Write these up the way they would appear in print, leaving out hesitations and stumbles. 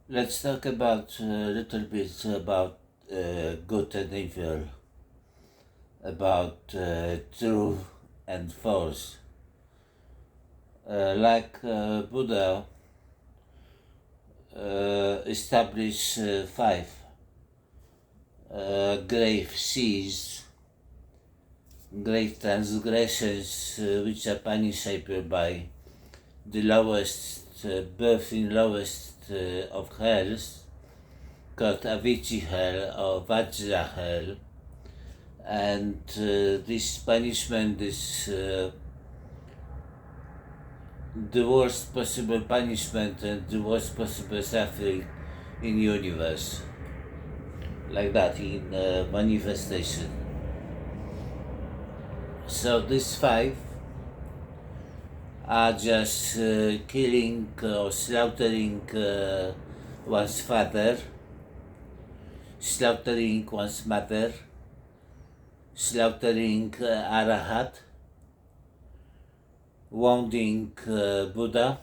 Let's talk about a little bit about good and evil, about true and false. Like Buddha established five grave sins, grave transgressions which are punishable by the lowest birth in lowest of hells, called Avicii hell or Vajra hell, and this punishment is the worst possible punishment and the worst possible suffering in universe, like that in manifestation. So these five are just killing or slaughtering one's father, slaughtering one's mother, slaughtering Arahat, wounding Buddha,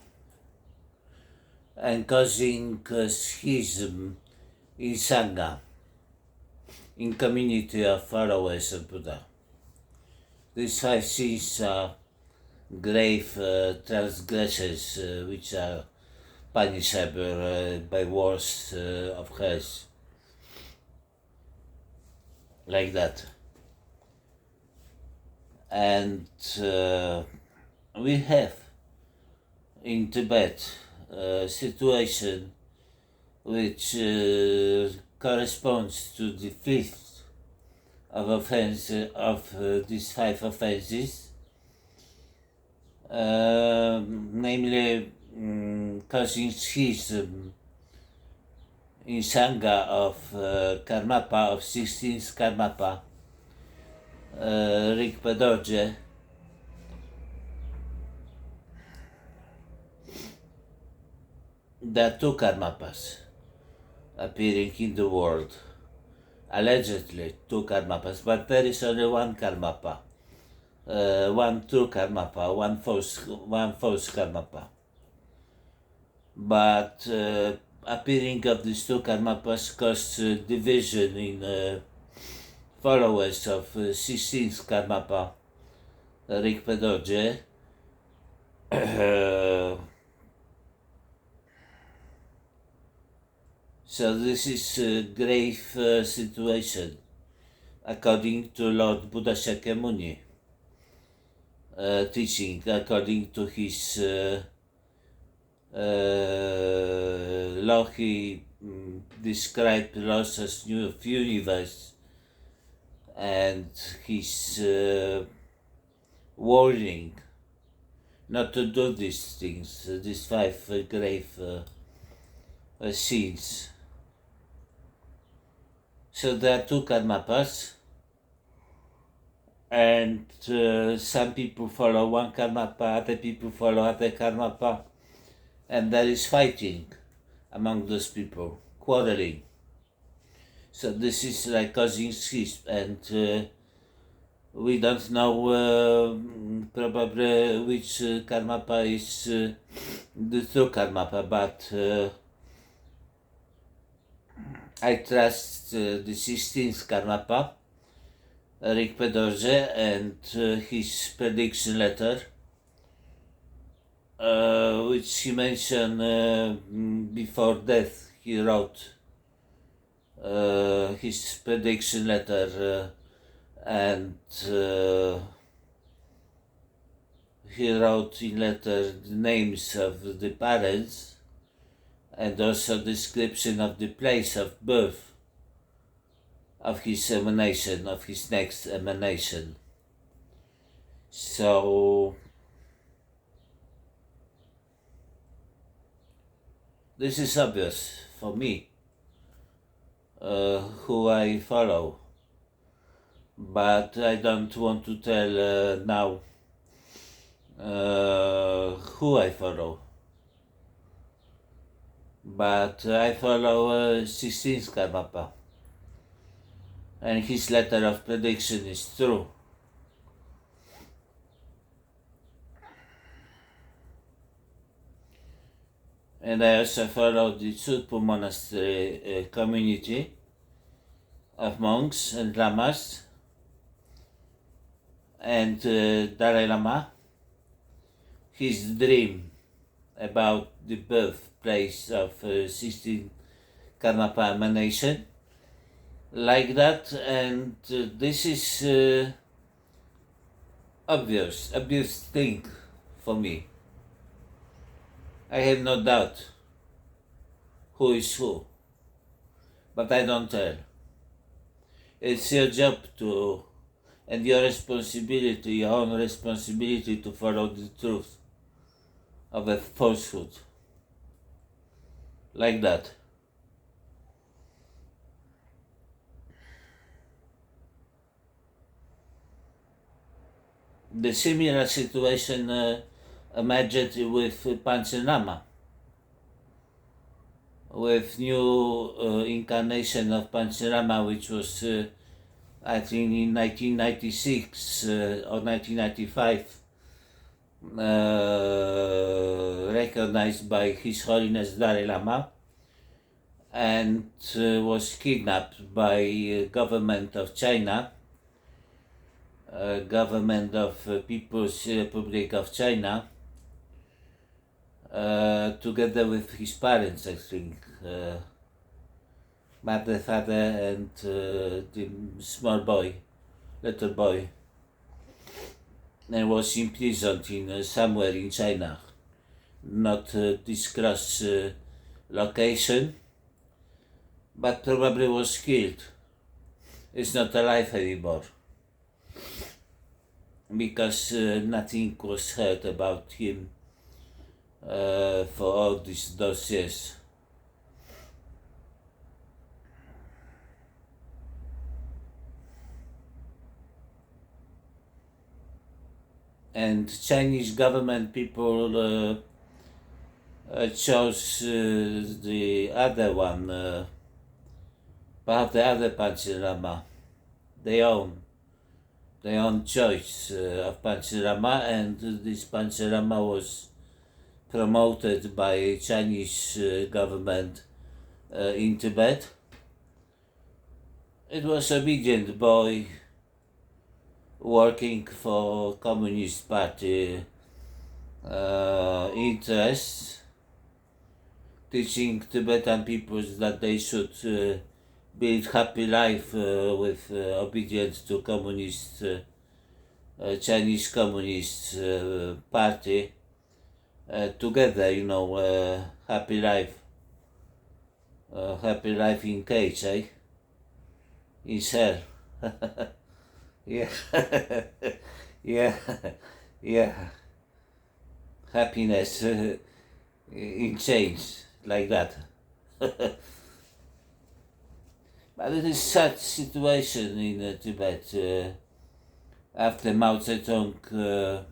and causing schism in Sangha, in community of followers of Buddha. These five sins are grave transgressions which are punishable by worst of hells, like that. And we have in Tibet a situation which corresponds to the fifth of offense of these five offenses, namely causing schism in Sangha of Karmapa, of 16th Karmapa, Rigpa Dorje. There are two Karmapas appearing in the world, allegedly two Karmapas, but there is only one Karmapa, one true Karmapa, one false Karmapa. But appearing of these two Karmapas caused division in followers of 16th Karmapa, Rigpa Dorje. So this is a grave situation, according to Lord Buddha Shakyamuni teaching, according to his law. He described laws as new of universe, and his warning not to do these things, these five grave sins. So there are two Karmapas, and some people follow one Karmapa, other people follow other Karmapa, and there is fighting among those people, quarreling. So this is like causing schism, and we don't know probably which Karmapa is the true Karmapa, but I trust the 16th Karmapa, Rigpa Dorje, and his prediction letter, which he mentioned before death. He wrote his prediction letter, and he wrote in letter the names of the parents, and also description of the place of birth of his emanation, of his next emanation. So this is obvious for me, who I follow, but I don't want to tell now who I follow. But I follow 16th Karmapa, and his letter of prediction is true. And I also follow the Tsulpu monastery community of monks and lamas, and Dalai Lama. His dream about the birthplace of 16 Karmapa emanation, like that, and this is obvious thing for me. I have no doubt who is who, but I don't tell. It's your job to, and your responsibility, your own responsibility to follow the truth of a falsehood, like that. The similar situation emerged with Panchen Lama, with new incarnation of Panchen Lama, which was I think in 1996 or 1995 recognized by His Holiness Dalai Lama, and was kidnapped by government of China, government of People's Republic of China, together with his parents, I think, mother, father, and the small boy, little boy, and was imprisoned in somewhere in China, not disclosed location, but probably was killed. Is not alive anymore, because nothing was heard about him for all those years. And Chinese government people chose the other one, the other Panchen Lama, their own choice of Panchen Lama, and this Panchen Lama was promoted by Chinese government in Tibet. It was obedient boy working for Communist Party interests, teaching Tibetan peoples that they should build happy life with obedience to communist Chinese Communist Party together, happy life in cage, eh? In cell. Yeah, yeah, yeah. Happiness in chains, like that. But it is such situation in Tibet after Mao Zedong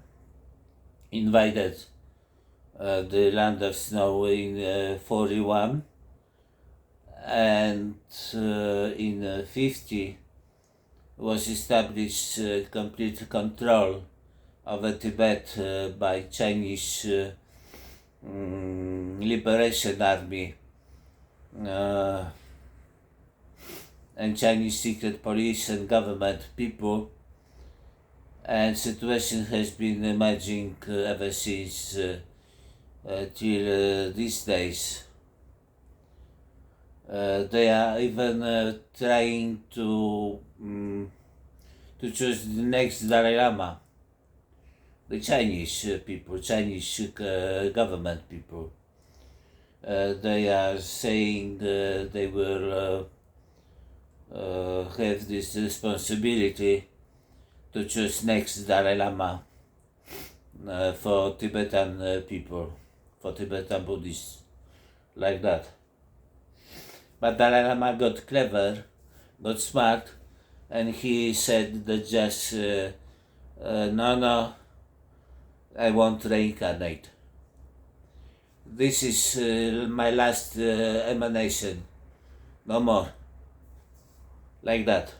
invaded the land of snow in 41, and in 50 was established complete control over Tibet by Chinese Liberation Army and Chinese secret police and government people, and situation has been emerging ever since till these days. They are even trying to choose the next Dalai Lama. The Chinese people, Chinese government people. They are saying they will have this responsibility to choose next Dalai Lama for Tibetan people, for Tibetan Buddhists, like that. But Dalai Lama got clever, got smart, and he said that just, no, I won't reincarnate. This is my last emanation, no more, like that.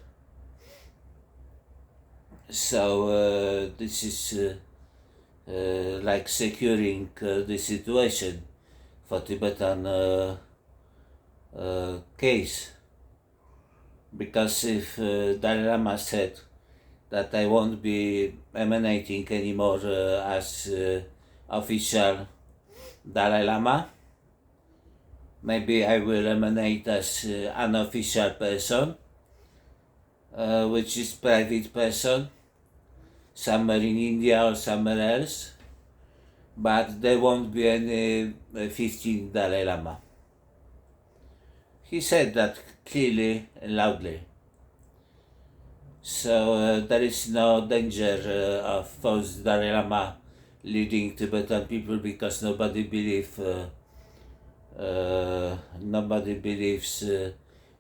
So this is like securing the situation, for Tibetan case. Because if Dalai Lama said that I won't be emanating anymore as official Dalai Lama, maybe I will emanate as unofficial person, which is private person, somewhere in India or somewhere else, but there won't be any 15th Dalai Lama. He said that clearly and loudly. So there is no danger of false Dalai Lama leading Tibetan people, because nobody believes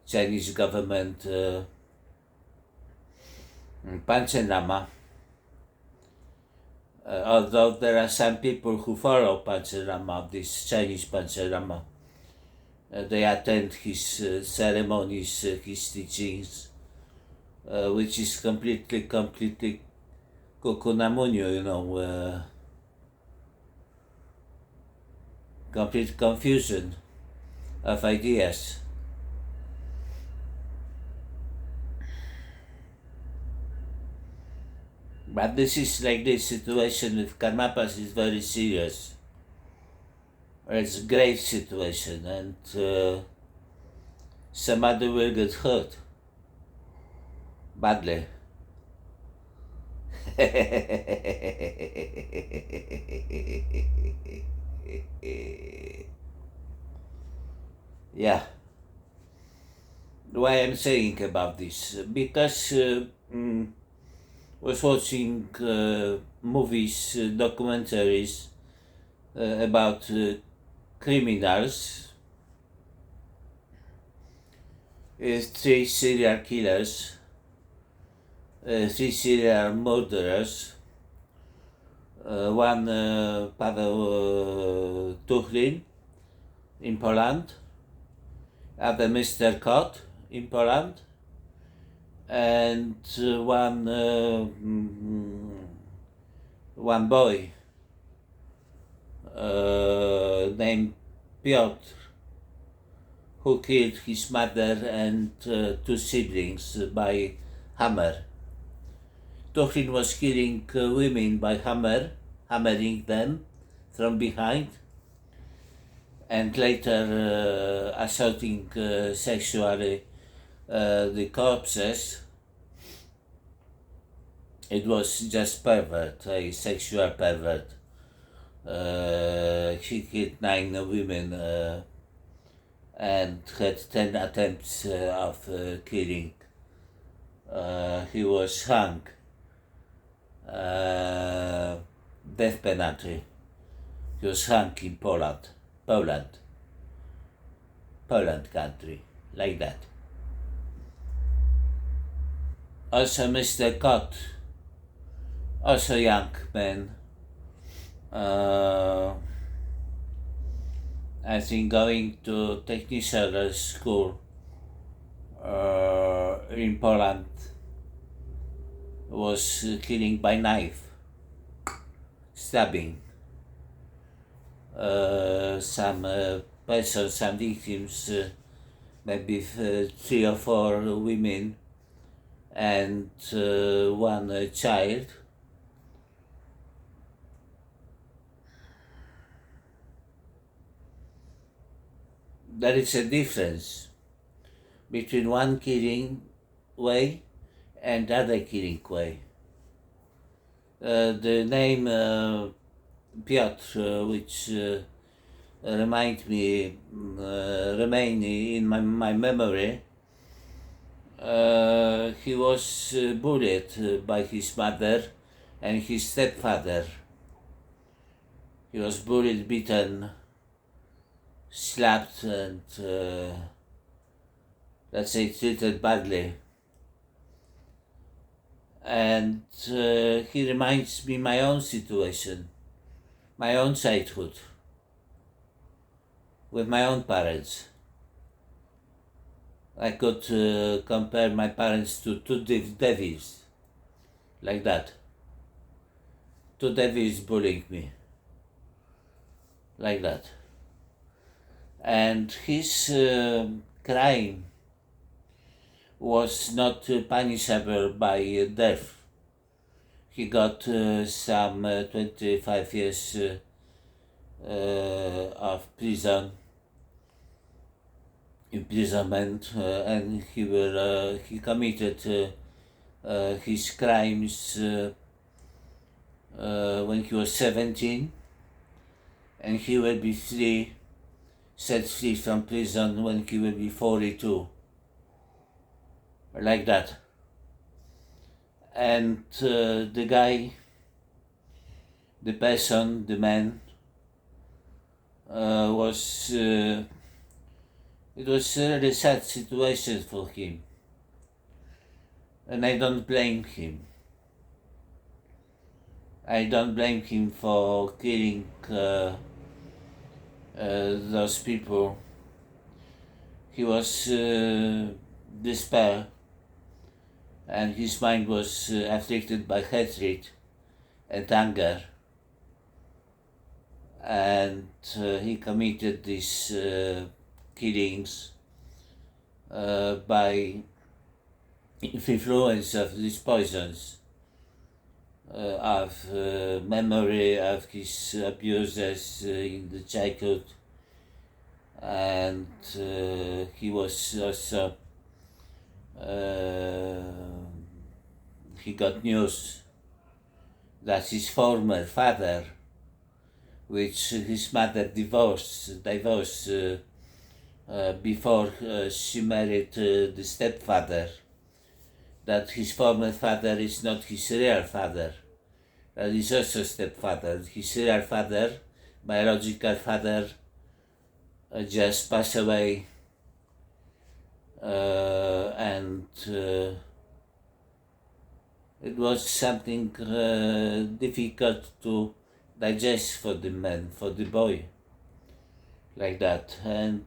Chinese government Panchen Lama. Although there are some people who follow Panchen Lama, this Chinese Panchen Lama. They attend his ceremonies, his teachings, which is completely kukunamunyo, complete confusion of ideas. But this situation with Karmapas is very serious. It's a grave situation, and somebody will get hurt badly. Yeah. Why I'm saying about this? Because was watching movies, documentaries about criminals, 3 serial killers, 3 serial murderers, one Paweł Tuchlin in Poland, other Mr. Kot in Poland, and one boy named Piotr, who killed his mother and 2 siblings by hammer. Tuchlin was killing women by hammering them from behind, and later assaulting sexually the corpses. It was just pervert, a sexual pervert. He killed 9 women and had 10 attempts of killing. He was hung. Death penalty. He was hung in Poland country, like that. Also Mr. Kot, also young man, I think going to technical school in Poland, was killing by knife, stabbing some persons, some victims, maybe 3 or 4 women and 1 child. There is a difference between one killing way and other killing way. The name Piotr, which remain in my memory, he was bullied by his mother and his stepfather. He was bullied, beaten, slapped, and let's say treated badly. And he reminds me my own situation, my own childhood, with my own parents. I could compare my parents to 2 devils, like that. 2 devils bullying me, like that. and his crime was not punishable by death. He got some 25 years of imprisonment, and he committed his crimes when he was 17, and he will be set free from prison when he will be 42, like that. And the guy, the person, the man, it was a really sad situation for him, and I don't blame him. I don't blame him for killing those people. He was despair, and his mind was afflicted by hatred and anger, and he committed these killings by influence of these poisons, of memory of his abuses in the childhood, and he was also he got news that his former father, which his mother divorced before she married the stepfather, that his former father is not his real father, that is also stepfather. His real father, biological father, just passed away, and it was something difficult to digest for the man, for the boy, like that. And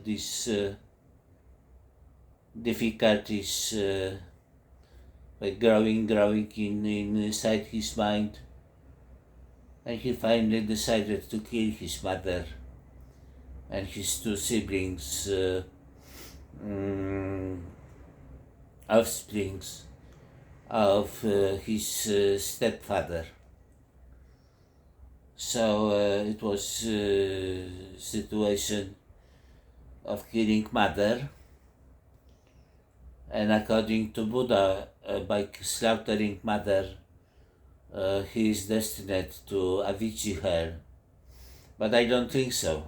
these difficulties were growing inside his mind, and he finally decided to kill his mother and his two siblings, offsprings of his stepfather. So it was a situation of killing mother, and according to Buddha, by slaughtering mother, he is destined to Avicii hell. But I don't think so.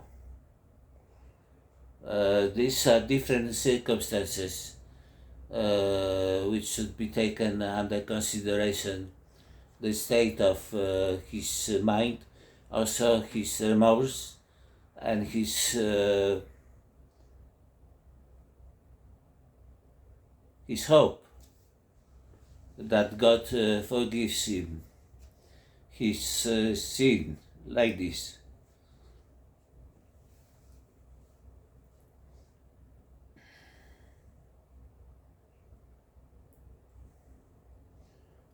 These are different circumstances which should be taken under consideration. The state of his mind, also his remorse, and his hope that God forgives him his sin, like this.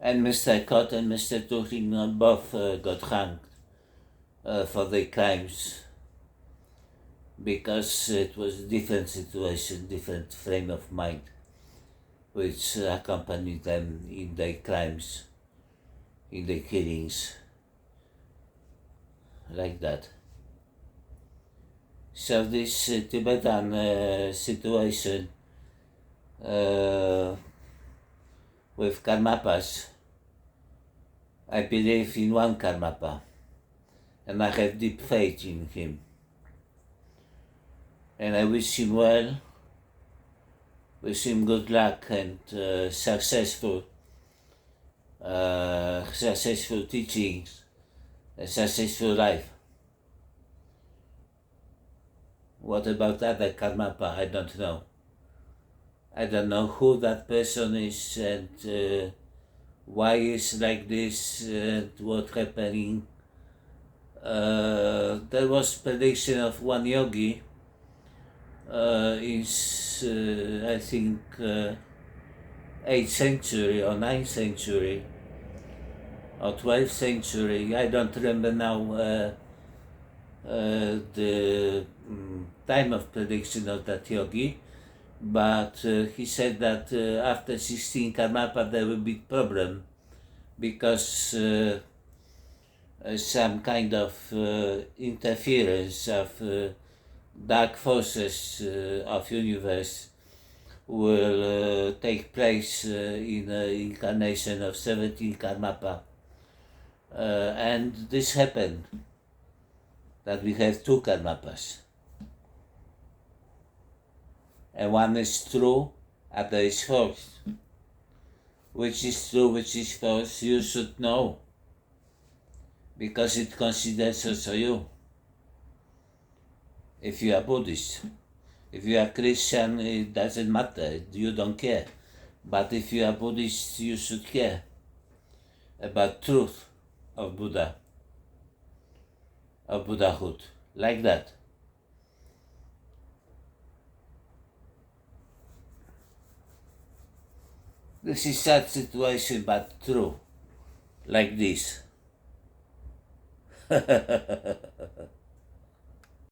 And Mr. Cott and Mr. Turing both got hanged for their crimes, because it was a different situation, different frame of mind, which accompanied them in their crimes, in their killings, like that. So this Tibetan situation with Karmapas, I believe in one Karmapa, and I have deep faith in him. And I wish him well, wish him good luck and successful teachings, a successful life. What about other Karmapa? I don't know. I don't know who that person is, and why it's like this, and what's happening. There was prediction of one yogi in, I think, 8th century or 9th century or 12th century. I don't remember now the time of prediction of that yogi, but he said that after 16 Karmapa there will be problem because some kind of interference of dark forces of universe will take place in incarnation of 17 Karmapa. And this happened, that we have 2 Karmapas. And one is true, other is false. Which is true, which is false, you should know, because it considers also you. If you are Buddhist, if you are Christian, it doesn't matter, you don't care. But if you are Buddhist, you should care about truth of Buddha, of Buddhahood, like that. This is sad situation, but true, like this.